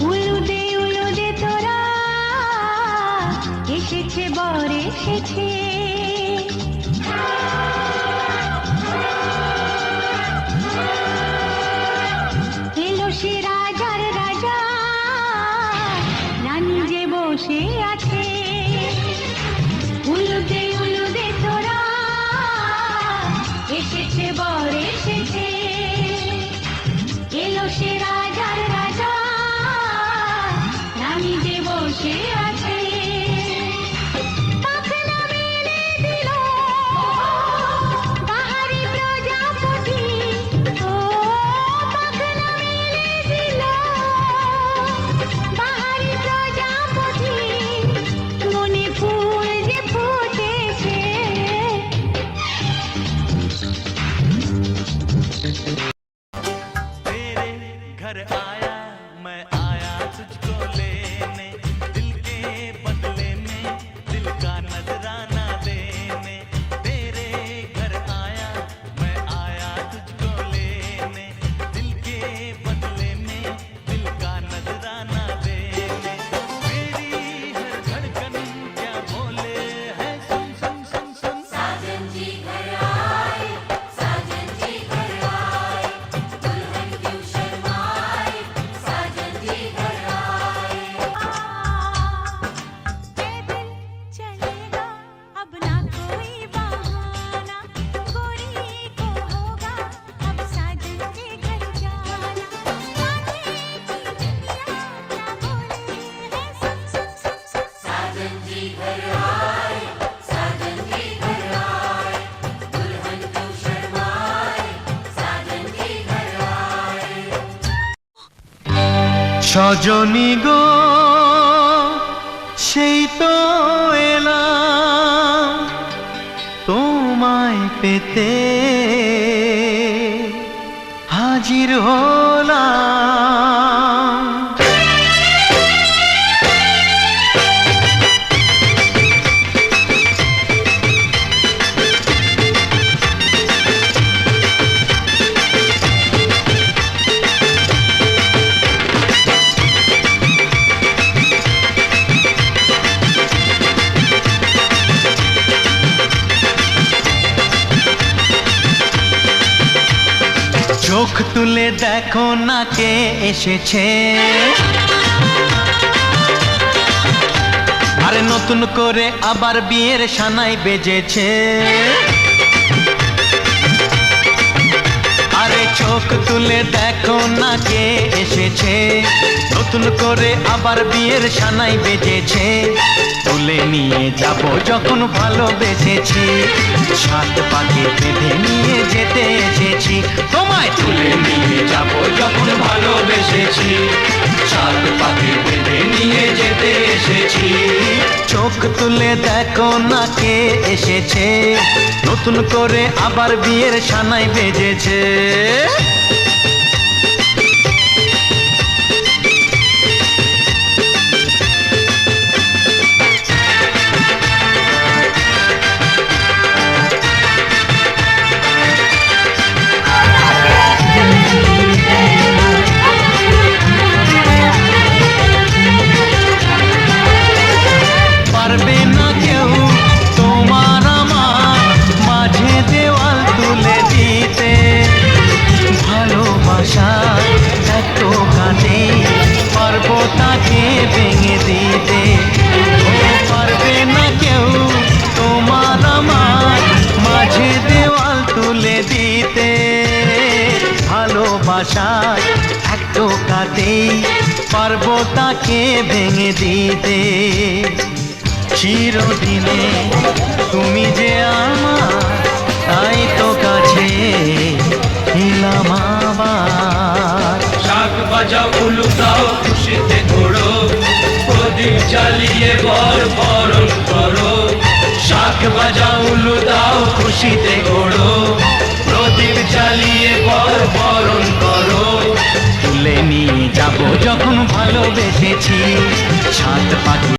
উলুদে তোরা এসেছে বর এসেছে, এলো সে রাজার রাজা, রানী যে বসে আছে। উলুদে তোরা এসেছে বর এসেছে, এলো সে রাজার রাজা, রানী যে বসে আছে। পাখনা মেলে দিল বাহারি প্রজাপতি, ও পাখনা মেলে দিল বাহারি প্রজাপতি, মনে ফুল যে ফুটেছে। घर आया मैं आया तुझको लेने, दिल के बदले में दिल का नजराना देने। तेरे घर आया मैं आया तुझको लेने, दिल के बदले में दिल का नजराना देने। मेरी हर धड़कन क्या बोले है, सुन सुन सुन सुन। साजन जी घर आए, साजन जी घर आए, दुल्हन क्यों शर्माए, साजन जी घर आए। ये दिल चलेगा अब ना कोई बहाना, गोरी को होगा अब साजन के घर जाना। कांटे की दुनिया क्या बोले है, सुन सुन सुन सुन। साजन जी घर आए, साजन जी घर आए, दुल्हन क्यों शर्माए, साजन जी घर आए। সজনী গো সেই তো এলাম তোমায় পেতে, হাজির হলাম। চোখ তুলে দেখো না কে এসেছে, আরে নতুন করে আবার বিয়ের সানাই বেজেছে। আরে চোখ তুলে দেখো না কে এসেছে, নতুন করে আবার বিয়ের সানাই বেজেছে। তুলে নিয়ে যাব যখন ভালোবেসেছি, সাত পাকে বেঁধে নিয়ে যেতে এসেছি। তোমায় তুলে নিয়ে যাব যখন ভালোবেসেছি, সাত পাকে বেঁধে নিয়ে যেতে এসেছি। চোখ তুলে দেখো না কে এসেছে, নতুন করে আবার বিয়ের সানাই বেজেছে। পারবে না কেউ তোমার আমার মাঝে দেওয়াল তুলে দিতে, ভালোবাসা এত কাঁদে পারবো তাকে ভেঙে দিতে। ও পারবে না কেউ তোমার আমার মাঝে দেওয়াল তুলে দিতে, ভালোবাসা এত কাঁদে পারবো তাকে ভেঙে দিতে। চিরদিনে তুমি যে আমার, তাই তো কাছে এলাম আবার। শাক বাজাও উলু দাও খুশিতে ঘোড়ো, প্রদীপ জ্বালিয়ে বর বরণ করো। শাক বাজাও উলু দাও খুশিতে ঘোড়ো, প্রদীপ জ্বালিয়ে বর বরণ করো। তুলে নিয়ে যাব যখন ভালোবেসেছি, সাত পাখি